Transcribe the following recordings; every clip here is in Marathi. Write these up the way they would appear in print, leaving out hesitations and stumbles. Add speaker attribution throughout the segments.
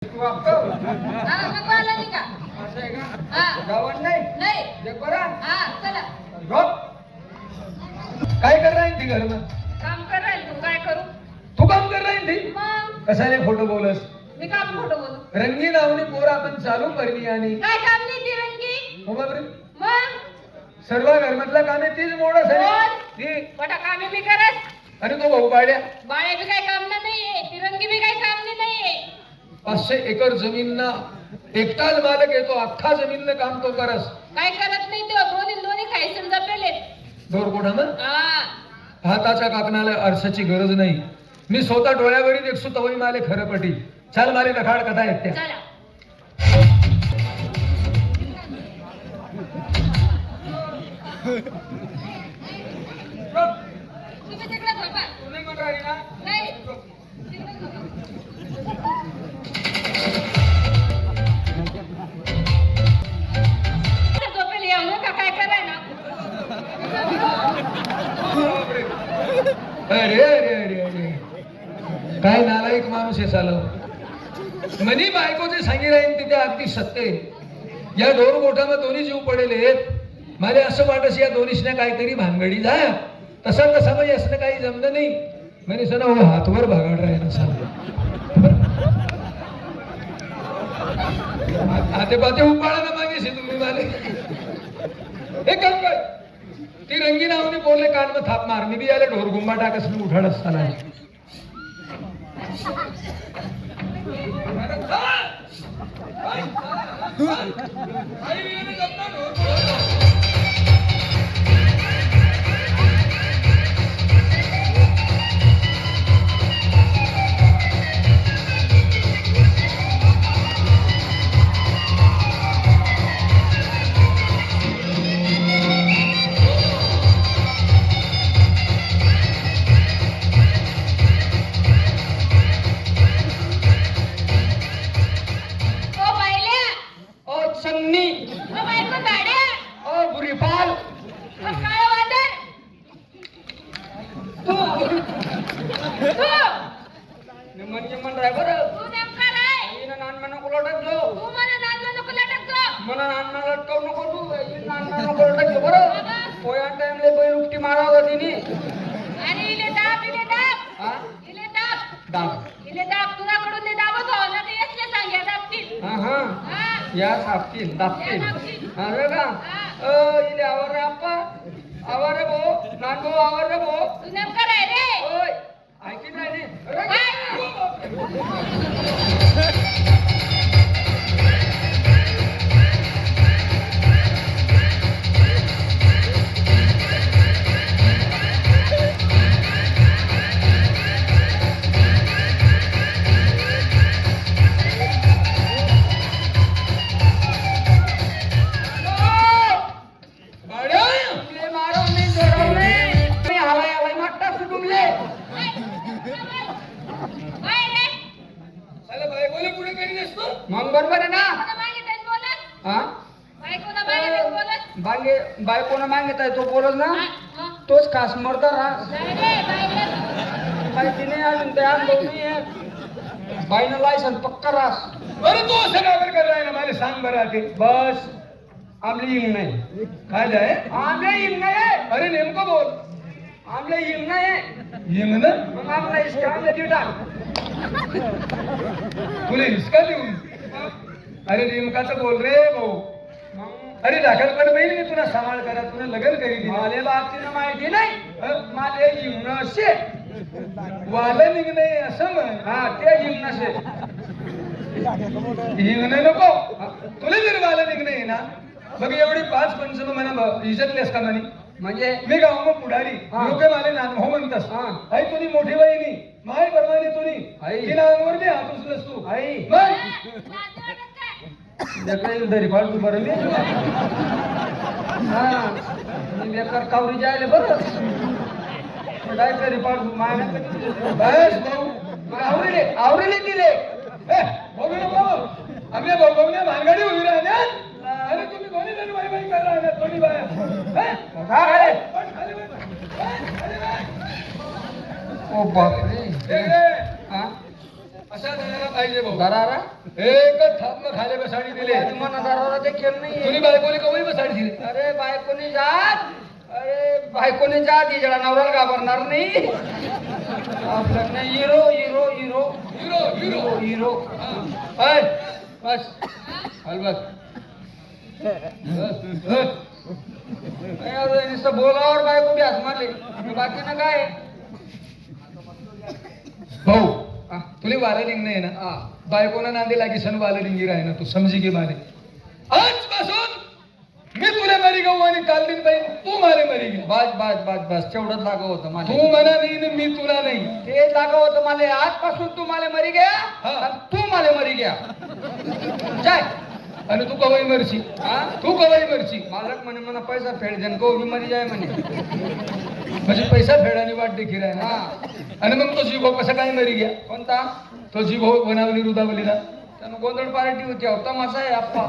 Speaker 1: नको आला नाही का?
Speaker 2: असं आहे का?
Speaker 1: हा.
Speaker 2: गावात नाही
Speaker 1: नाही.
Speaker 2: जग बरा
Speaker 1: हा चला
Speaker 2: झोप. काय कर रही थी घर में?
Speaker 1: काम कर राहील तू काय करू
Speaker 2: तू काम कर रही थी?
Speaker 1: मग
Speaker 2: कशाने खोटं बोलस?
Speaker 1: मी काम खोटं बोलू
Speaker 2: रंगी नावनी पोर आपण चालू करली आणि
Speaker 1: काय काम नाही ती रंगी
Speaker 2: हो बापरे,
Speaker 1: मग
Speaker 2: सर्व घरमधला कामे तीच मोडस
Speaker 1: कोण?
Speaker 2: आहे ती.
Speaker 1: मोठा कामे मी करत
Speaker 2: आणि तो भाऊ पाड्या
Speaker 1: बाळे बी काय काम नाहीये ती रंगी बी काय काम नाहीये
Speaker 2: 500 एकर जमीन ना एकटाच मालक येतो, अख्खा जमीन काम तो करस.
Speaker 1: काय करत नाही तो दोन्ही खायचं जपेले
Speaker 2: दोरकोठा ना
Speaker 1: हा
Speaker 2: हाताच्या काकणाला अर्साची गरज नाही. मी स्वतः डोळ्यावरील एक सुतवई माले खरं पटी. चाल माले नखाड कथा आहेत त्या.
Speaker 1: चला तुम्ही तिकडे झोपा नाही तिकडे झोपा झोपेल येऊ नका काय कराय ना
Speaker 2: अरे अरे अरे अरे काय नालायक माणूस आहे चालव. मनी बायकोचे सांगी राहीन तिथे अगदी सत्य आहे. या दोन गोठामध्ये दोन्ही जीव पडेल आहेत. मला असं वाटस या दोन्हीशने काहीतरी भानगडी जा तसा तसा म्हणजे असं काही जमलं नाही. म्हणे सर हो हातवर भागाड राहील असा हाते पाते उपाळायला मागेसे तुम्ही माले हे काम काय ती रंगी नावाने बोलले कान में थाप मार. मी बी याला ढोर गुंबा टाकस मी उठाड असताना
Speaker 1: ओ बायल्या
Speaker 2: ओ संगनी
Speaker 1: ओ बायको गाड्या
Speaker 2: ओ बुरीपाल
Speaker 1: ओ काळं वादळ
Speaker 2: तू
Speaker 1: तू
Speaker 2: निमन ड्रायव्हर
Speaker 1: तू नेमका राय
Speaker 2: नान नको लटक जो
Speaker 1: तू मला नांदला नको लटकतो
Speaker 2: मला नान लटकव नको तू नान नको लटक जो बरं. पोया टाइमले बैल उपटी मारावं तिने
Speaker 1: अरे इले दाब
Speaker 2: हा
Speaker 1: इले दाब
Speaker 2: दाब
Speaker 1: इले दाब तुझ्याकडून ते दाबत हो ना ते येतले सांग्या दाबतील
Speaker 2: हा हा
Speaker 1: हा
Speaker 2: या सापतील दाबतील
Speaker 1: या दाबतील.
Speaker 2: अरे का इले आवर रे आप्पा आवर रे भो नान भाऊ आवर रे भो
Speaker 1: तू नेमका राय रे
Speaker 2: ओय ऐकी नाही
Speaker 1: बाय रे
Speaker 2: मग बरोबर आहे ना
Speaker 1: कोणा मागितलं बोलत
Speaker 2: हा
Speaker 1: बायकोला मागितलं बोलत
Speaker 2: बांगे बायकोनं मागित आहे तो बोलत ना
Speaker 1: हा, मग
Speaker 2: तोच खास मरदा राहा
Speaker 1: नाही रे बायला
Speaker 2: माहिती नाही अजून ते अनुभव नाही आहे. बाईनं लायसन पक्का रास बरं तू असं का कर राही ना मला सांग बरं आधी बस आमले हिंग नाही काय जाय आमले हिंग नाही अरे नेमकं बोल आमले हिंग नाही हिंग ना मग आमला इसका आमले देऊ तुला हिसका देऊन अरे नेमका तर बोल रे भाऊ अरे दाखल पण बाई मी तुला सांभाळ करा तुला लग्न करी मला बाबतीनं माहिती नाही मला हिंग असे वाला निघ नाही असं म्हण हा ते हिंग नसे हिंग नको तुला जर वाला निघ नाही ना मग एवढी 5 पंचम म्हणा इज्जतलेस का म्हणे म्हणजे मी गाव मग पुढारी लोक मला नानभाऊ म्हणतात आई तुझी मोठी बहिणी माय परमाने तुनी आई तिला अंगवर बी हात उचलस तू आई दरी फाडू बरं मी हा मी बेकार कावरी जायला बरं काय तरी पाडू मायना बस भाऊ आवरेले दिले बघू ना भाऊ आम्ही भाऊ भानगडी उभी राहणार. अरे तुम्ही कोणी जण बाई बाई करला ना कोणी बाया ओ बापरे. अशा जणाला पाहिजे भाऊ
Speaker 3: दरारा
Speaker 2: एकच थाप मग खाले बसाडी दिले
Speaker 3: मला दरारा ते खेळ नाही
Speaker 2: तुम्ही बायकोले कवळी बसाडी दिली
Speaker 3: अरे बायकोने जात अरे बायकोने जात हिजडा नवऱ्याला घाबरणार नाही आपलं नाही hero hero hero
Speaker 2: hero hero
Speaker 3: hero
Speaker 2: हाय बस हल बस
Speaker 3: नुसतं बोलावर बायको बी हात मारले बाकी ना काय
Speaker 2: भाऊ तुला वाललिंग नाही ना बायकोना नांदे लागी सन वाललिंगी राह ना तू समजी घे मारे आजपासून मी तुला मरी गाऊ आणि काल दिन बाई तू मारे मरी गे
Speaker 3: बस बस बस बस तेवढंच लागत होतं मला
Speaker 2: तू मला नाही ना मी तुला नाही
Speaker 3: ते लागत होतं मला आजपासून तू मला मरी गया
Speaker 2: हा.
Speaker 3: आणि तू मला मरी गया जाय
Speaker 2: आणि तू कवाई मरची तू कवाई मरची
Speaker 3: मालक म्हणे मला पैसा फेड देन को बी मरी जाय म्हणे
Speaker 2: म्हणजे पैसा फेडानी वाट देखील आहे ना आणि मग तो जीव कसा काय मरी गया
Speaker 3: कोणता
Speaker 2: तो जीव बनावली रुदावलीला
Speaker 3: त्यानं गोंधळ पार्टी होती तमाशा आहे आप्पा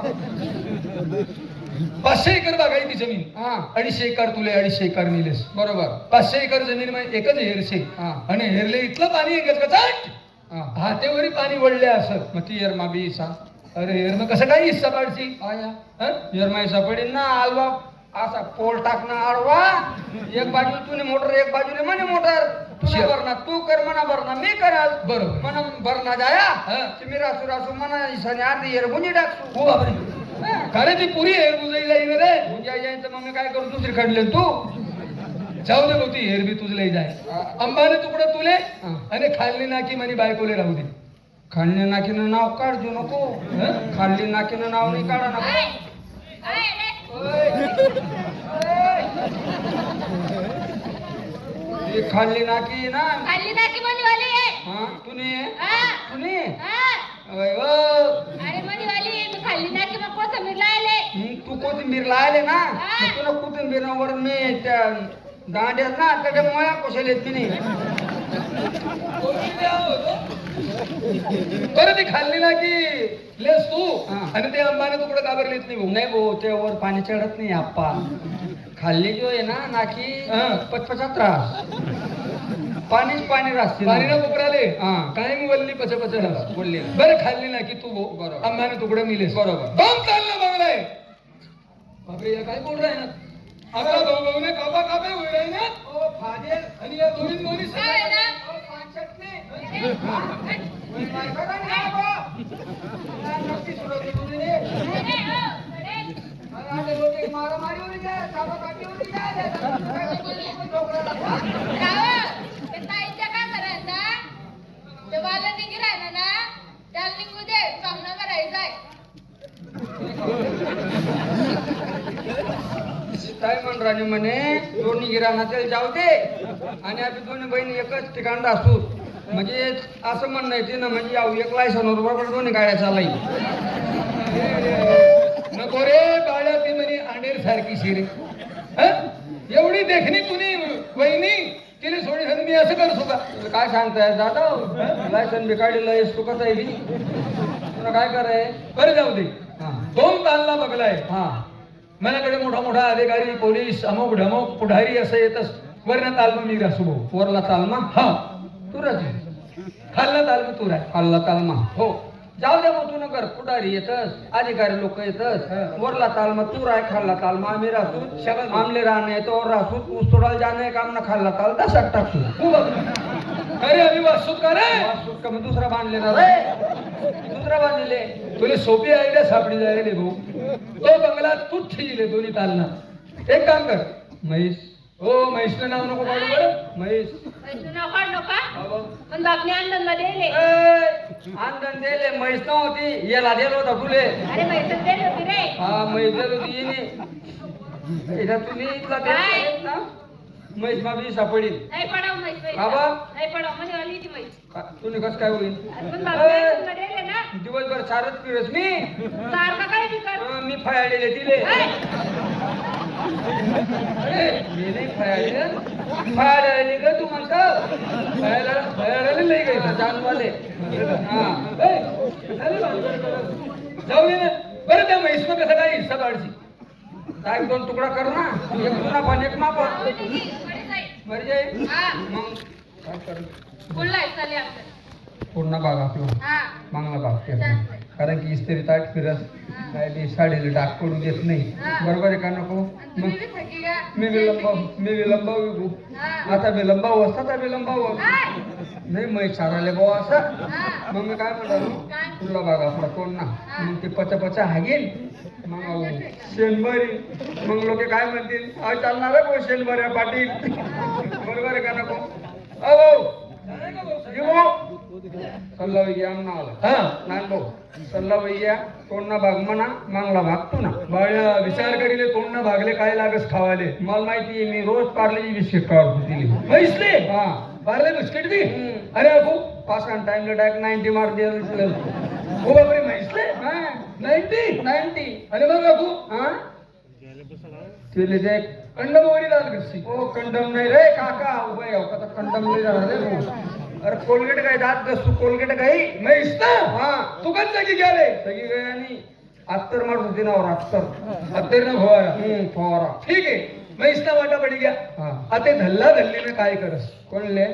Speaker 2: 500 एकर बागायती जमीन
Speaker 3: हा
Speaker 2: 250 एकर तुले 250 एकर मिलेस
Speaker 3: बरोबर
Speaker 2: 500 एकर जमीन मध्ये एकच हेरसे
Speaker 3: हा.
Speaker 2: आणि हेरले इथलं पाणी एकच का चाट
Speaker 3: हा
Speaker 2: हातेवरी पाणी वळले असं
Speaker 3: मग ती येर मा बी सा
Speaker 2: अरे हेर मग कसं काय हिस्सा पाडची
Speaker 3: आया
Speaker 2: हं?
Speaker 3: येर मायसा पडेल ना आलवा असा पोल टाकणं आडवा एक बाजू तुने मोटर एक बाजूने म्हणे मोटर तुला भरणा तू कर म्हणा भरणा मी कराल
Speaker 2: बरोबर.
Speaker 3: म्हणा भरणा जाया
Speaker 2: हा.
Speaker 3: तुम्ही रासू रासू म्हणा हिसाने अर्धी येर गुंजी टाकसू
Speaker 2: हो बापरे खरे ती पुरी हेर बुजाई जाईल रे
Speaker 3: गुंजी यायचं मग मी काय करू दुसरी खडले तू
Speaker 2: जाऊ दे होती हेर बी तुझले जाय अंबाने तुकडं तुले
Speaker 3: हा.
Speaker 2: आणि खाल्ली नाकी म्हणे बायकोले राहू दे
Speaker 3: खाल्ली नाकीनं नाव काढ देऊ नको
Speaker 2: हं?
Speaker 3: खाल्ली नाकीनं नाव नाही काढा नको
Speaker 1: ऐ, ऐ रे.
Speaker 3: ही खाल्ली नाकी ना
Speaker 1: खाल्ली नाकी मनीवाली आहे.
Speaker 3: हा तुने
Speaker 1: हा,
Speaker 3: तुने
Speaker 1: हा.
Speaker 3: अय व.
Speaker 1: अरे मनीवाली मी खाल्ली नाकी मग कोथिंबीर लायले.
Speaker 3: तू कोथिंबीर लायले ना
Speaker 1: हा.
Speaker 3: मग तुला कोथिंबीरवर मी त्या दांड्यात ना त्याच्या मुळ्या कुशल येत मी नाही
Speaker 2: बरं ती खाल्ली नाकी लेस तू
Speaker 3: हा.
Speaker 2: आणि ते अंबाने तुकडं काबरलेत नाही भाऊ
Speaker 3: नाही भाऊ त्यावर पाणी चढत नाही आप्पा खाल्ली जो आहे ना नाकी
Speaker 2: हा.
Speaker 3: पचपचा त्रास पाणीच पाणी राहते
Speaker 2: पाणी ना उकराले
Speaker 3: हा.
Speaker 2: काय मग वल्ली पच पच
Speaker 3: बोलले
Speaker 2: बरं खाल्ली ना की तू
Speaker 3: बरोबर.
Speaker 2: अंबाने तुकडं मिलेस
Speaker 3: बरोबर.
Speaker 2: दोन चाललं बघलाय बापरे या काय बोल राय ना आपला भाऊ भाऊने कापा कापे होई राही ना
Speaker 3: ओ फादेल
Speaker 2: आणि या दोन्ही
Speaker 1: काय आहे ना?
Speaker 3: ओ पाचटणे
Speaker 1: अरे, हट.
Speaker 3: नक्की सुरत तुझे
Speaker 1: अरे, हो, अरे.
Speaker 3: आता लोक मारामारी होती काय कापाकापी होती काय
Speaker 1: राव, ते ताईच्या काय करायचा? ते वाला निघी राहिलं ना, त्याला निघू दे, चांगलं करायचंय.
Speaker 3: काय म्हण राणी म्हणे दोन्ही गिराणा तेल जाऊ दे आणि आम्ही दोन्ही बहिणी एकच ठिकाण असू म्हणजे असं म्हणणं येते ना म्हणजे याऊ एक लायसन बरोबर दोन्ही गाड्या चालई
Speaker 2: नको रे बाळा ती म्हणे आंडेर सारखी शिरे हं? एवढी देखणी तुनी वहिनी तिने सोडी सांग मी असं करतो का
Speaker 3: काय सांगताय दादा लायसन बी काढलेलं आहेस तू कसं आहे बी तुला काय कराय
Speaker 2: बरं जाऊ दे
Speaker 3: हा
Speaker 2: दोन तालला बघलाय
Speaker 3: हा
Speaker 2: मनाकडे मोठा मोठा अधिकारी पोलीस अमुक ढमक पुढारी असं येतच वरना तालमा मी रासू भाऊ
Speaker 3: वरला तालमा
Speaker 2: हा
Speaker 3: तू राज
Speaker 2: खाल्ला तालमा तू राय
Speaker 3: खाल्ला तालमा
Speaker 2: हो
Speaker 3: जाऊ दे मग तू नगर पुढारी येतस अधिकारी लोक येतस वरला तालमा तू राय खाल्ला तालमा आम्ही राहतो
Speaker 2: शाबास.
Speaker 3: आमले राहणे तो राहतो ऊस तोडायला जाणे काम ना खाल्ला ताल तसाच टाकतो
Speaker 2: तू बघ अरे अभि वाचूत का रे
Speaker 3: वास का मग दुसरा बांधले ना रे दुसरा बांधले
Speaker 2: तुला सोपी आयडिया सापडी जायला भाऊ तो बंगला तूच ठेवले दोन्ही तालना एक काम कर
Speaker 3: म्हैस
Speaker 2: हो म्हैसनं नाव नको काढू बरं
Speaker 3: म्हैस
Speaker 1: पैसे नाव काढ नका.
Speaker 2: बाबा.
Speaker 1: पण बापने अंडनला दिले.
Speaker 3: आंदन दिले म्हैस नव्हती याला दिलं होता तुले
Speaker 1: अरे पैसे दिले होते रे.
Speaker 3: हा म्हैस दिली होती हिने इथं तुम्ही इथला
Speaker 1: काय?
Speaker 3: देत ना म्हैस मा बी सापडील
Speaker 1: नाही पडाव म्हैस पैसे.
Speaker 3: बाबा.
Speaker 1: नाही पडाव मनीवाली ती म्हैस.
Speaker 3: तुम्ही कसं काय होईल
Speaker 1: पण बापने अंडनला दिले ना.
Speaker 3: दिवसभर चारच पिरस मी
Speaker 1: सारखं काय बी कर.
Speaker 3: मी फयाळलेले तिले
Speaker 1: ऐ,
Speaker 3: अरे मी नाही फयाळले ग तू म्हणतो
Speaker 2: फयाळायला लई गई
Speaker 3: जानवाले हा
Speaker 2: जाऊ दे ना बरं त्या म्हैसनं कसं काय हिस्सा काढची
Speaker 3: काय दोन तुकडा कर ना एक जुना पण एक मापा
Speaker 1: हो, निघी, कडे जाईल.
Speaker 3: मर जाईल
Speaker 1: हा,
Speaker 3: मग काय कर
Speaker 1: फुल आहे, चालेल आपलं.
Speaker 3: पूर्ण भाग आपला
Speaker 1: हा
Speaker 3: मागला भाग ते कारण की इस्त्री ताट फिरस काय ते साडीला डाग पडू देत नाही बरोबर आहे का नको
Speaker 1: आणि
Speaker 3: मग
Speaker 1: तुम्ही बी थकी का?
Speaker 3: मी विलंबाव विकू
Speaker 1: हा.
Speaker 3: आता विलंबाव असता विलंबाव
Speaker 1: काय?
Speaker 3: नाही मै चाराले भाऊ असं
Speaker 1: हा.
Speaker 3: मग मी काय म्हणालो
Speaker 1: काय?
Speaker 3: तुला भाग आपला कोण ना मग ते पचा हागेल मग अहो, शेणबरी मग लोक काय म्हणतील अहो चालणार आहे भाऊ शेणबऱ्या पाटील बरोबर आहे का नको अहो सल्ला वैया आमना आला
Speaker 2: हा
Speaker 3: नाही भाऊ सल्ला वैया कोणना भाग म्हणा मागला भाग तू ना
Speaker 2: बाळ्या विचार करीले तोंड ना भागले काय लागस खावाले
Speaker 3: मला माहिती आहे मी रोज पार्लेजी बिस्किट काढतो तिली
Speaker 2: म्हैसले
Speaker 3: हा
Speaker 2: पार्ले बिस्किट दी
Speaker 3: हम्म.
Speaker 2: अरे अबू
Speaker 3: पास टाइमला डायरेक्ट 90 मार्क द्यायला
Speaker 2: हो बापरे म्हैसले
Speaker 3: हा
Speaker 2: 90
Speaker 3: 90
Speaker 2: अरे मग अबू
Speaker 3: हा तिले देख
Speaker 2: कंडमवरी लाल कशी
Speaker 3: ओ कंडम नाही रे काका उभे हो का कंडम नाही राहणार रे भाऊ. अरे कोलगेट काय दात घसू कोलगेट काही
Speaker 2: म्हैस ना
Speaker 3: हा
Speaker 2: तू कच जागी गेले
Speaker 3: सगळी काय आणि अत्तर मारत होती ना अत्तर
Speaker 2: अत्तेर ना भोवारा
Speaker 3: फवारा
Speaker 2: ठीक आहे म्हैस ना वाटा पडी गया
Speaker 3: हा
Speaker 2: आता धल्ला धल्ली में काय करस
Speaker 3: कोणले